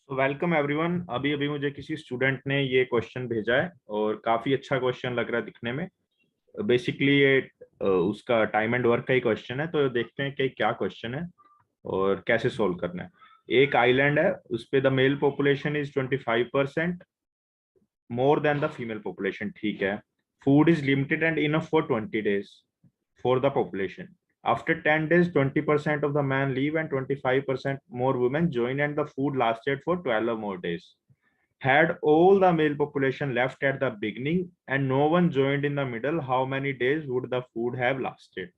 तो welcome everyone. अभी अभी मुझे किसी स्टूडेंट ने ये क्वेश्चन भेजा है और काफी अच्छा क्वेश्चन लग रहा है दिखने में। बेसिकली ये उसका टाइम एंड वर्क का ही क्वेश्चन है, तो देखते हैं कि क्या क्वेश्चन है और कैसे सोल्व करना है। एक आइलैंड है, उस पे the mail population is 25% more than the female population. ठीक है। Food is limited and enough for 20 days for the population. After 10 days, 20% of the men leave and 25% more women join, and the food lasted for 12 more days. Had all the male population left at the beginning and no one joined in the middle, how many days would the food have lasted?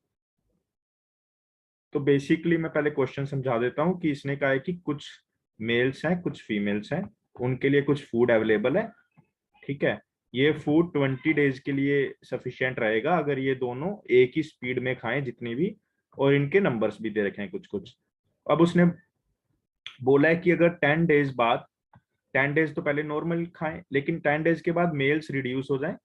तो basically मैं पहले question समझा देता हूँ कि इसने कहा है कि कुछ मेल्स हैं कुछ फीमेल्स हैं, उनके लिए कुछ फूड अवेलेबल है। ठीक है। ये फूड 20 days के लिए सफिशिएंट रहेगा अगर ये दोनों एक ही स्पीड में खाएं जितनी भी, और इनके नंबर्स भी दे रखे हैं कुछ कुछ। अब उसने बोला है कि अगर 10 days बाद, 10 days तो पहले नॉर्मल खाएं, लेकिन 10 days के बाद मेल्स रिड्यूस हो जाएं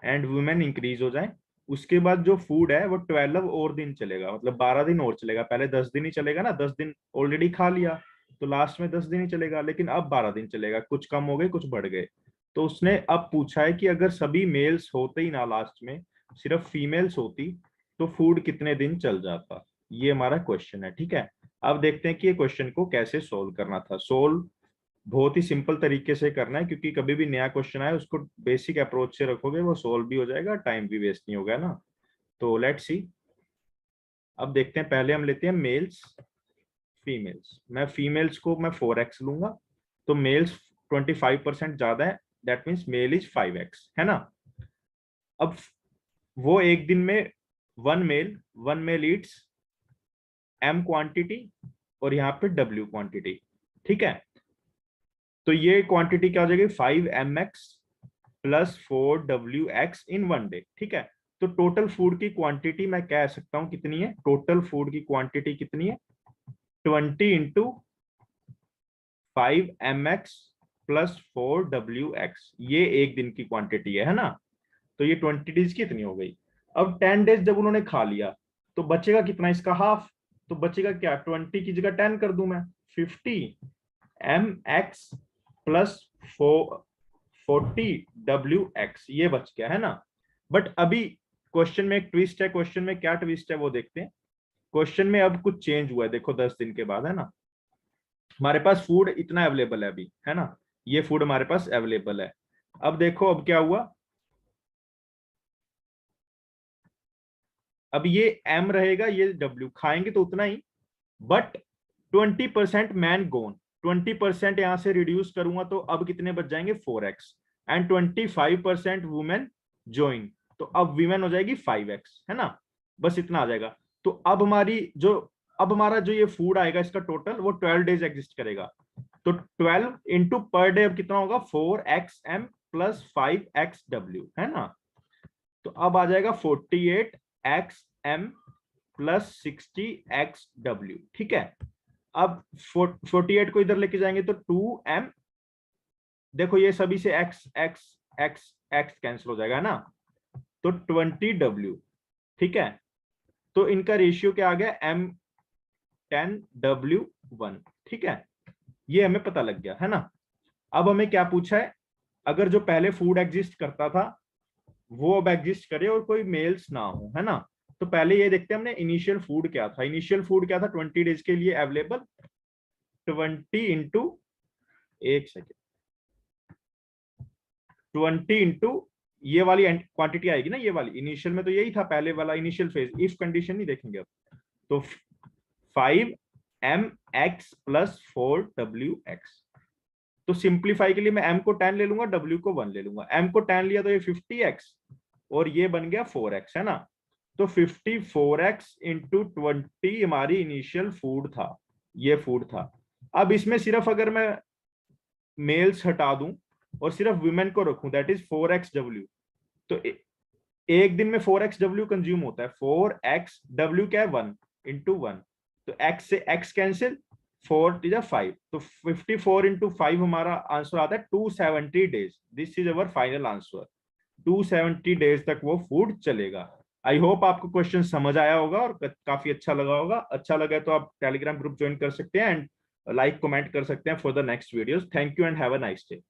एंड वुमेन इंक्रीज हो जाएं, उसके बाद जो फूड है वो 12 और दिन चलेगा, मतलब 12 दिन और चलेगा। पहले 10 दिन ही चलेगा ना, 10 दिन ऑलरेडी खा लिया तो लास्ट में 10 दिन ही चलेगा, लेकिन अब 12 दिन चलेगा। कुछ कम हो गए कुछ बढ़ गए। तो उसने अब पूछा है कि अगर सभी मेल्स होते ही ना, लास्ट में सिर्फ फीमेल्स होती, तो फूड कितने दिन चल जाता। ये हमारा क्वेश्चन है। ठीक है। अब देखते हैं कि ये क्वेश्चन को कैसे सोल्व करना था। सोल्व बहुत ही सिंपल तरीके से करना है, क्योंकि कभी भी नया क्वेश्चन आए उसको बेसिक अप्रोच से रखोगे, वो सोल्व भी हो जाएगा, टाइम भी वेस्ट नहीं होगा ना। तो लेट्स सी। अब देखते हैं, पहले हम लेते हैं मेल्स फीमेल्स। मैं फीमेल्स को मैं 4x लूंगा, तो मेल्स 25% ज्यादा है, that means male is 5x, है ना। अब वो एक दिन में one meal eats m quantity और यहाँ पे w क्वांटिटी। ठीक है। तो ये क्वांटिटी क्या हो जाएगी, 5mx प्लस 4wx इन 1 डे। ठीक है। तो टोटल फूड की क्वांटिटी मैं कह सकता हूं कितनी है, टोटल फूड की क्वांटिटी कितनी है, 20 × 5mx प्लस 4wx, ये एक दिन की क्वांटिटी है ना। तो ये 20 days कितनी हो गई। अब 10 days जब उन्होंने खा लिया तो बचेगा कितना, इसका हाफ। तो बचेगा क्या, 20 की जगह 10 कर दूं मैं, 50mx प्लस 40wx, ये बच गया है ना। बट अभी क्वेश्चन में एक ट्विस्ट है। क्वेश्चन में क्या ट्विस्ट है वो देखते हैं। क्वेश्चन में अब कुछ चेंज हुआ है, देखो 10 दिन के बाद, है ना। हमारे पास फूड इतना अवेलेबल है अभी, है ना। ये फूड हमारे पास अवेलेबल है। अब देखो अब क्या हुआ। अब ये m रहेगा, ये w खाएंगे तो उतना ही, बट 20% मैन गोन, 20% यहां से रिड्यूस करूंगा तो अब कितने बच जाएंगे, 4x, एंड 25% वुमेन ज्वाइन, तो अब वीमेन हो जाएगी 5x, है ना। बस इतना आ जाएगा। तो अब हमारा जो ये फूड आएगा इसका टोटल वो 12 डेज एग्जिस्ट करेगा। तो 12 इंटू पर डे अब कितना होगा, 4xm प्लस 5xw, है ना। तो अब आ जाएगा 48xm प्लस 60xw। ठीक है। अब 48 को इधर लेके जाएंगे तो 2m, देखो ये सभी से x x x x cancel हो जाएगा ना, तो 20w। ठीक है। तो इनका रेशियो क्या आ गया, m10w1। ठीक है। ये हमें पता लग गया है ना। अब हमें क्या पूछा है, अगर जो पहले फूड एग्जिस्ट करता था वो अब एग्जिस्ट करे और कोई मेल्स ना हो, है ना। तो पहले ये देखते हैं हमने इनिशियल फूड क्या था। इनिशियल फूड क्या था 20 डेज के लिए अवेलेबल, 20 इंटू, एक सेकेंड, 20 इंटू ये वाली क्वांटिटी आएगी ना, ये वाली इनिशियल में तो यही था पहले वाला इनिशियल फेज, इफ कंडीशन नहीं देखेंगे अब। तो 5mx प्लस 4wx। तो सिंप्लीफाई के लिए मैं m को 10 ले लूंगा, w को 1 ले लूंगा। m को 10 लिया तो ये 50x और ये बन गया 4x, है ना। तो 54x इंटू 20 हमारी इनिशियल फूड था, ये फूड था। अब इसमें सिर्फ अगर मैं मेल्स हटा दूं और सिर्फ वुमेन को रखूं, दैट इज 4xw। तो एक दिन में 4xw कंज्यूम होता है। 4xw क्या है, 1 इंटू 1, तो x से x कैंसिल, 4 इज 5, तो 54 इंटू 5 हमारा आंसर आता है 270 days. This is our final answer. 270 days तक वो फूड चलेगा। आई होप आपको क्वेश्चन समझ आया होगा और काफी अच्छा लगा होगा। अच्छा लगा तो आप टेलीग्राम ग्रुप ज्वाइन कर सकते हैं एंड लाइक कमेंट कर सकते हैं for the next videos. Thank you and have a nice day.